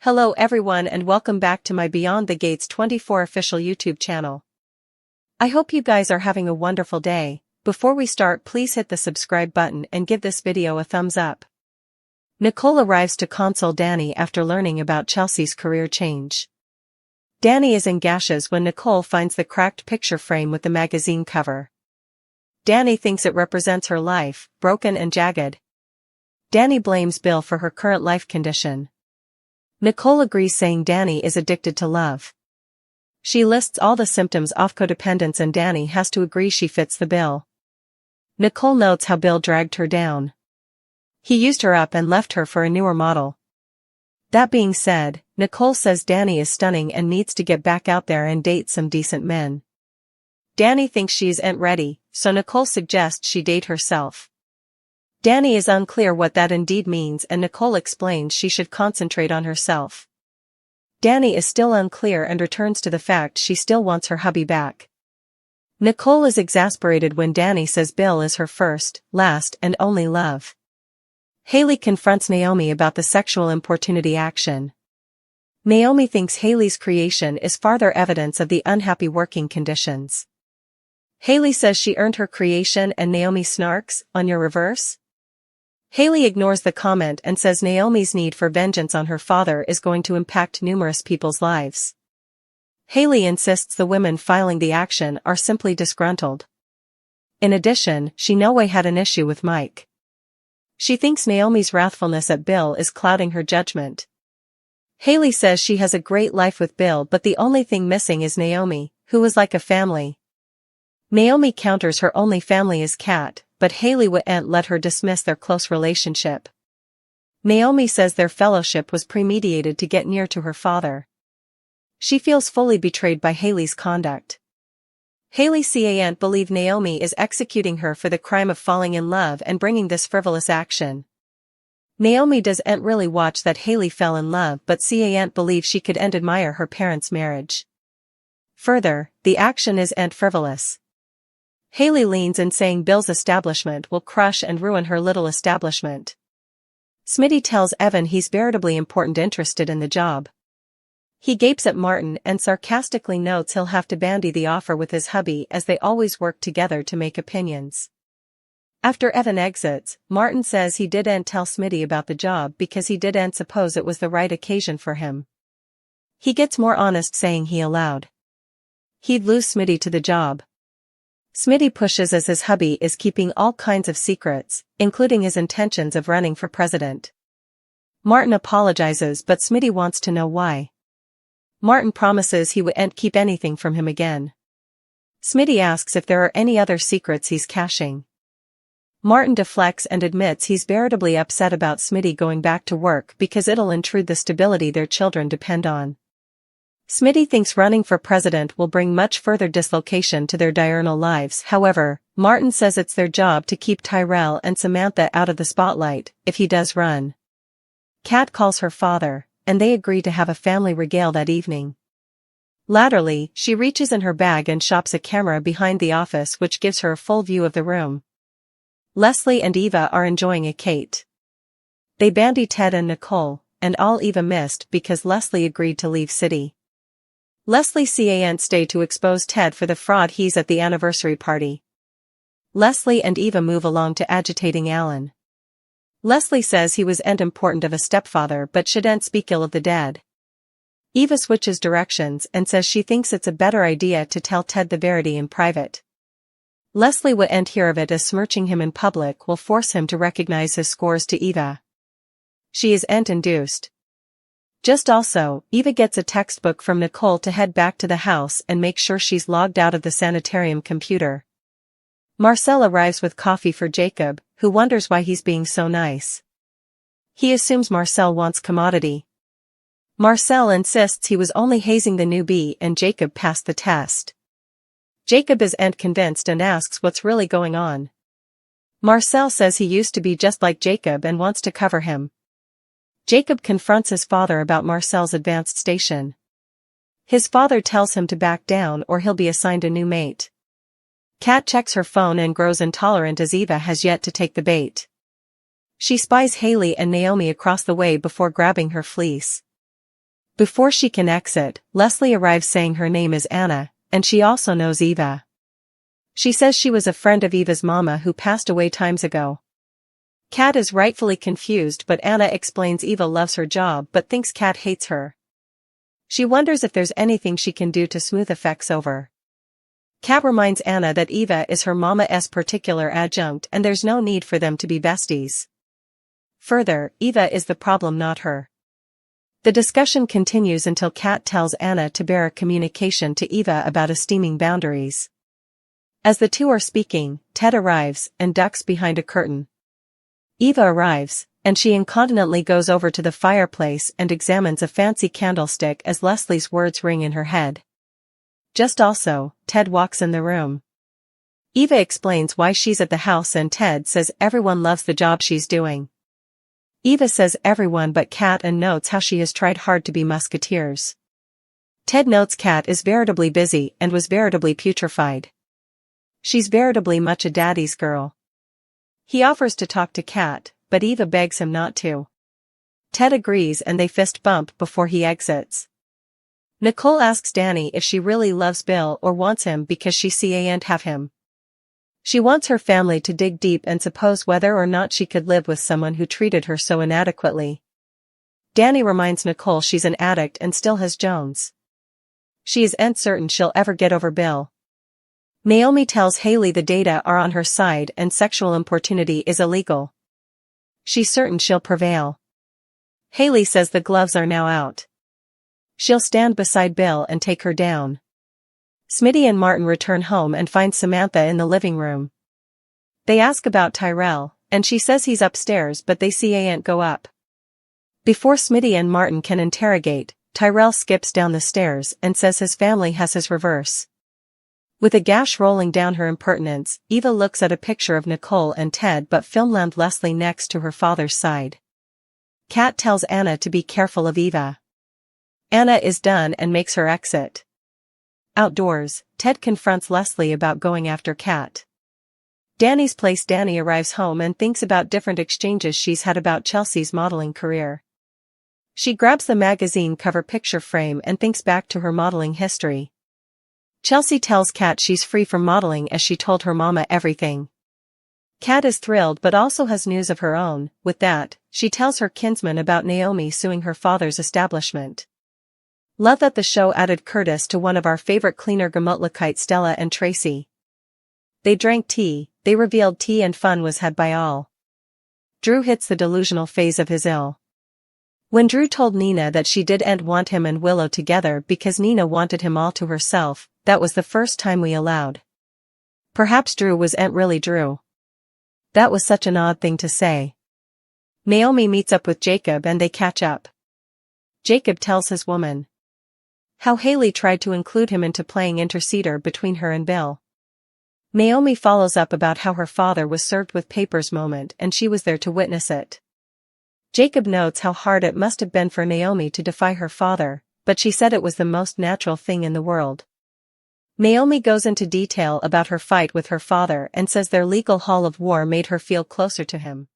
Hello everyone and welcome back to my Beyond the Gates 24 official YouTube channel. I hope you guys are having a wonderful day. Before we start, please hit the subscribe button and give this video a thumbs up. Nicole arrives to console Danny after learning about Chelsea's career change. Danny is in gashes when Nicole finds the cracked picture frame with the magazine cover. Danny thinks it represents her life, broken and jagged. Danny blames Bill for her current life condition. Nicole agrees, saying Danny is addicted to love. She lists all the symptoms of codependence and Danny has to agree she fits the bill. Nicole notes how Bill dragged her down. He used her up and left her for a newer model. That being said, Nicole says Danny is stunning and needs to get back out there and date some decent men. Danny thinks she isn't ready, so Nicole suggests she date herself. Danny is unclear what that indeed means and Nicole explains she should concentrate on herself. Danny is still unclear and returns to the fact she still wants her hubby back. Nicole is exasperated when Danny says Bill is her first, last and only love. Hayley confronts Naomi about the sexual importunity action. Naomi thinks Hayley's creation is further evidence of the unhappy working conditions. Hayley says she earned her creation and Naomi snarks, "On your reverse?" Hayley ignores the comment and says Naomi's need for vengeance on her father is going to impact numerous people's lives. Hayley insists the women filing the action are simply disgruntled. In addition, she no way had an issue with Mike. She thinks Naomi's wrathfulness at Bill is clouding her judgment. Hayley says she has a great life with Bill, but the only thing missing is Naomi, who is like a family. Naomi counters her only family is Kat, but Hayley wouldn't let her dismiss their close relationship. Naomi says their fellowship was premeditated to get near to her father. She feels fully betrayed by Hayley's conduct. Hayley can't believe Naomi is executing her for the crime of falling in love and bringing this frivolous action. Naomi doesn't really watch that Hayley fell in love, but can't believe she could admire her parents' marriage. Further, the action isn't frivolous. Hayley leans in, saying Bill's establishment will crush and ruin her little establishment. Smitty tells Evan he's veritably interested in the job. He gapes at Martin and sarcastically notes he'll have to bandy the offer with his hubby as they always work together to make opinions. After Evan exits, Martin says he didn't tell Smitty about the job because he didn't suppose it was the right occasion for him. He gets more honest, saying he allowed. He'd lose Smitty to the job. Smitty pushes as his hubby is keeping all kinds of secrets, including his intentions of running for president. Martin apologizes, but Smitty wants to know why. Martin promises he wouldn't keep anything from him again. Smitty asks if there are any other secrets he's caching. Martin deflects and admits he's veritably upset about Smitty going back to work because it'll intrude the stability their children depend on. Smitty thinks running for president will bring much further dislocation to their diurnal lives. However, Martin says it's their job to keep Tyrell and Samantha out of the spotlight, if he does run. Kat calls her father, and they agree to have a family regale that evening. Latterly, she reaches in her bag and shops a camera behind the office which gives her a full view of the room. Leslie and Eva are enjoying a Kate. They bandy Ted and Nicole, and all Eva missed because Leslie agreed to leave city. Leslie can't stay to expose Ted for the fraud he's at the anniversary party. Leslie and Eva move along to agitating Alan. Leslie says he was important of a stepfather but shouldn't speak ill of the dead. Eva switches directions and says she thinks it's a better idea to tell Ted the verity in private. Leslie wouldn't hear of it as smirching him in public will force him to recognize his scores to Eva. She isn't induced. Just also, Eva gets a textbook from Nicole to head back to the house and make sure she's logged out of the sanitarium computer. Marcel arrives with coffee for Jacob, who wonders why he's being so nice. He assumes Marcel wants commodity. Marcel insists he was only hazing the newbie and Jacob passed the test. Jacob isn't convinced and asks what's really going on. Marcel says he used to be just like Jacob and wants to cover him. Jacob confronts his father about Marcel's advanced station. His father tells him to back down or he'll be assigned a new mate. Kat checks her phone and grows intolerant as Eva has yet to take the bait. She spies Hayley and Naomi across the way before grabbing her fleece. Before she can exit, Leslie arrives saying her name is Anna, and she also knows Eva. She says she was a friend of Eva's mama who passed away times ago. Kat is rightfully confused, but Anna explains Eva loves her job but thinks Kat hates her. She wonders if there's anything she can do to smooth effects over. Kat reminds Anna that Eva is her mama's particular adjunct and there's no need for them to be besties. Further, Eva is the problem, not her. The discussion continues until Kat tells Anna to bear a communication to Eva about esteeming boundaries. As the two are speaking, Ted arrives and ducks behind a curtain. Eva arrives, and she incontinently goes over to the fireplace and examines a fancy candlestick as Leslie's words ring in her head. Just also, Ted walks in the room. Eva explains why she's at the house and Ted says everyone loves the job she's doing. Eva says everyone but Kat and notes how she has tried hard to be musketeers. Ted notes Kat is veritably busy and was veritably putrefied. She's veritably much a daddy's girl. He offers to talk to Kat, but Eva begs him not to. Ted agrees and they fist bump before he exits. Nicole asks Danny if she really loves Bill or wants him because she can't have him. She wants her family to dig deep and suppose whether or not she could live with someone who treated her so inadequately. Danny reminds Nicole she's an addict and still has Jones. She is uncertain she'll ever get over Bill. Naomi tells Hayley the data are on her side and sexual importunity is illegal. She's certain she'll prevail. Hayley says the gloves are now out. She'll stand beside Bill and take her down. Smitty and Martin return home and find Samantha in the living room. They ask about Tyrell, and she says he's upstairs but they can't go up. Before Smitty and Martin can interrogate, Tyrell skips down the stairs and says his family has his reverse. With a gash rolling down her impertinence, Eva looks at a picture of Nicole and Ted but filmed Leslie next to her father's side. Kat tells Anna to be careful of Eva. Anna is done and makes her exit. Outdoors, Ted confronts Leslie about going after Kat. Danny's place. Danny arrives home and thinks about different exchanges she's had about Chelsea's modeling career. She grabs the magazine cover picture frame and thinks back to her modeling history. Chelsea tells Kat she's free from modeling as she told her mama everything. Kat is thrilled but also has news of her own. With that, she tells her kinsman about Naomi suing her father's establishment. Love that the show added Curtis to one of our favorite cleaner Gemütlichkeit, Stella and Tracy. They drank tea, they revealed tea and fun was had by all. Drew hits the delusional phase of his ill. When Drew told Nina that she didn't want him and Willow together because Nina wanted him all to herself, that was the first time we allowed. Perhaps Drew wasn't really Drew. That was such an odd thing to say. Naomi meets up with Jacob and they catch up. Jacob tells his woman how Hayley tried to include him into playing interceder between her and Bill. Naomi follows up about how her father was served with papers moment and she was there to witness it. Jacob notes how hard it must have been for Naomi to defy her father, but she said it was the most natural thing in the world. Naomi goes into detail about her fight with her father and says their legal hall of war made her feel closer to him.